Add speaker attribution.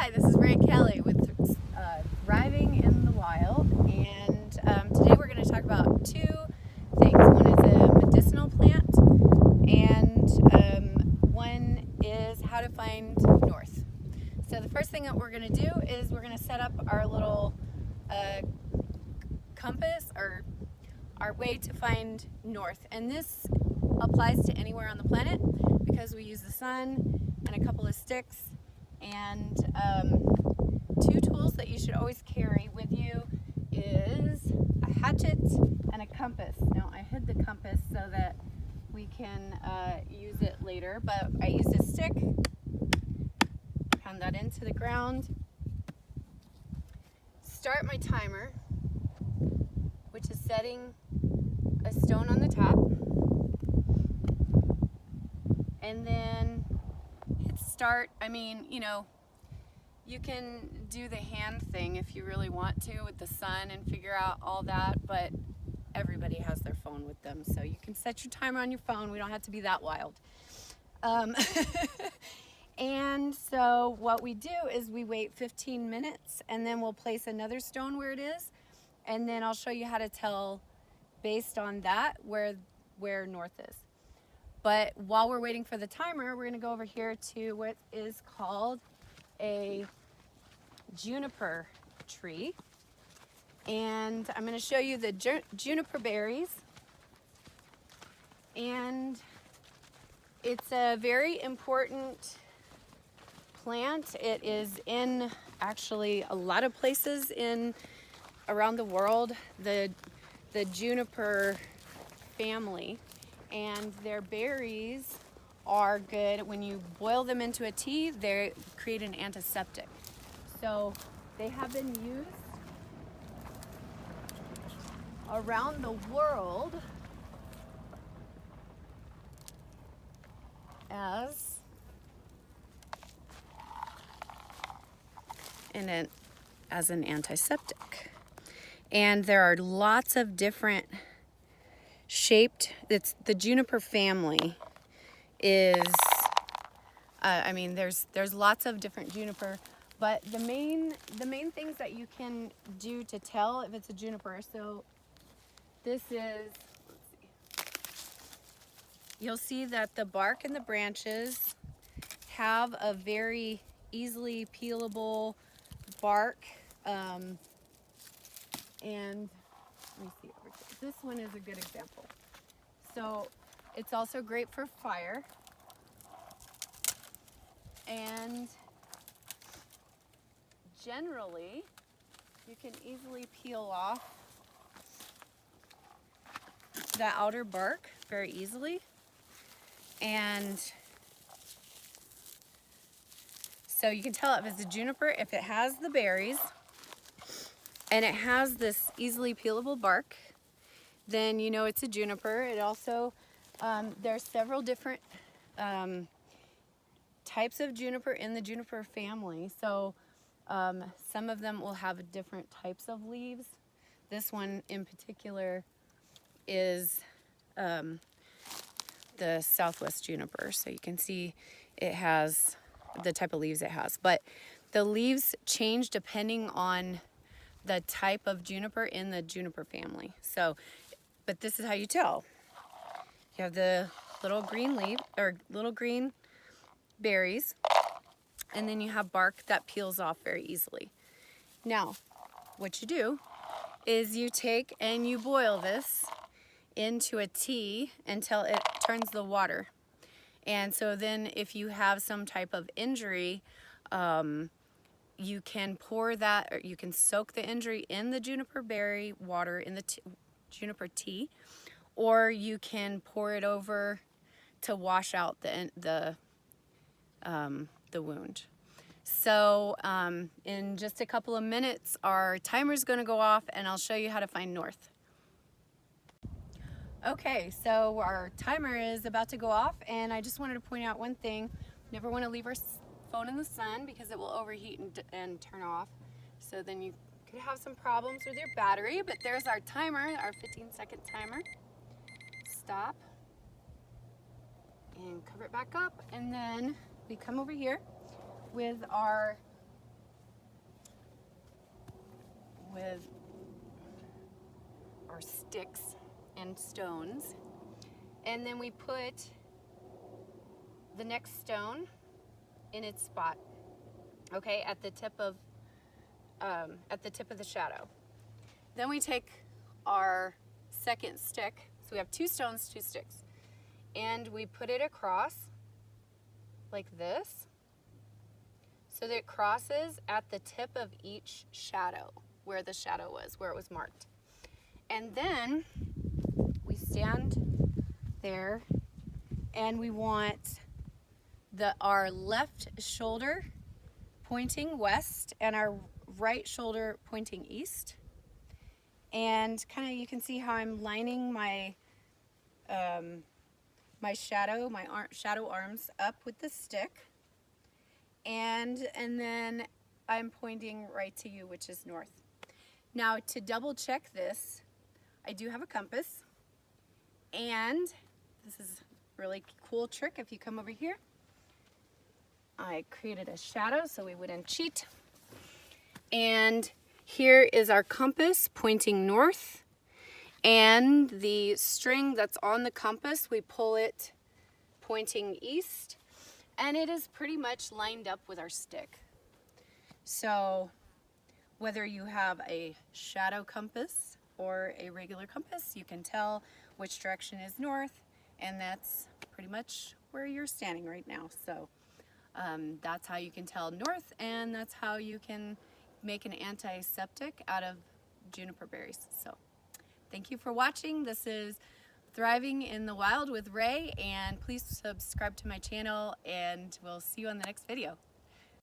Speaker 1: Hi, this is Rhea with Thriving in the Wild, and today we're going to talk about two things. One is a medicinal plant, and one is how to find north. So the first thing that we're going to do is we're going to set up our little compass, or our way to find north, and this applies to anywhere on the planet because we use the sun and a couple of sticks and two tools that you should always carry with you is a hatchet and a compass. Now I hid the compass so that we can use it later, but I used a stick, pound that into the ground, start my timer, which is setting a stone on the top, and then hit start. I mean, you know, you can do the hand thing if you really want to with the sun and figure out all that, but everybody has their phone with them, so you can set your timer on your phone. We don't have to be that wild. And so what we do is we wait 15 minutes and then we'll place another stone where it is, and then I'll show you how to tell based on that where north is. But while we're waiting for the timer, we're going to go over here to what is called a juniper tree, and I'm going to show you the juniper berries. And it's a very important plant. It is in actually a lot of places around the world, the juniper family, and their berries are good. When you boil them into a tea, they create an antiseptic. So they have been used around the world as an antiseptic. And there are lots of different shaped, it's the juniper family is, I mean, there's lots of different juniper, but the main things that you can do to tell if it's a juniper, so this is, let's see, you'll see that the bark and the branches have a very easily peelable bark, and let me see over here. This one is a good example. So it's also great for fire, and generally you can easily peel off the outer bark very easily. And so you can tell if it's a juniper if it has the berries and it has this easily peelable bark, then you know it's a juniper. It also, there's several different types of juniper in the juniper family. So some of them will have different types of leaves. This one in particular is the Southwest juniper. So you can see it has the type of leaves it has. But the leaves change depending on the type of juniper in the juniper family. So, but this is how you tell. You have the little green leaf, or little green berries, and then you have bark that peels off very easily. Now, what you do is you take and you boil this into a tea until it turns the water. And so then if you have some type of injury, you can pour that, or you can soak the injury in the juniper berry water in the juniper tea, or you can pour it over to wash out the wound. So in just a couple of minutes, our timer is going to go off, and I'll show you how to find north. Okay, so our timer is about to go off, and I just wanted to point out one thing. Never want to leave our phone in the sun because it will overheat and turn off. So then you could have some problems with your battery, but there's our timer, our 15-second timer. Stop and cover it back up, and then we come over here with our with our sticks and stones. And then we put the next stone in its spot, okay, at the tip of the shadow. Then we take our second stick, so we have 2 stones, 2 sticks, and we put it across like this, so that it crosses at the tip of each shadow, where the shadow was, where it was marked. And then we stand there, and we want our left shoulder pointing west and our right shoulder pointing east. And kind of, you can see how I'm lining my shadow arms up with the stick, and then I'm pointing right to you, which is north. Now, to double check this, I do have a compass, and this is a really cool trick. If you come over here, I created a shadow so we wouldn't cheat, and here is our compass pointing north, and the string that's on the compass, we pull it pointing east, and it is pretty much lined up with our stick. So whether you have a shadow compass or a regular compass, you can tell which direction is north, and that's pretty much where you're standing right now. So that's how you can tell north, and that's how you can make an antiseptic out of juniper berries. So thank you for watching. This is Thriving in the Wild with Ray, and please subscribe to my channel, and we'll see you on the next video.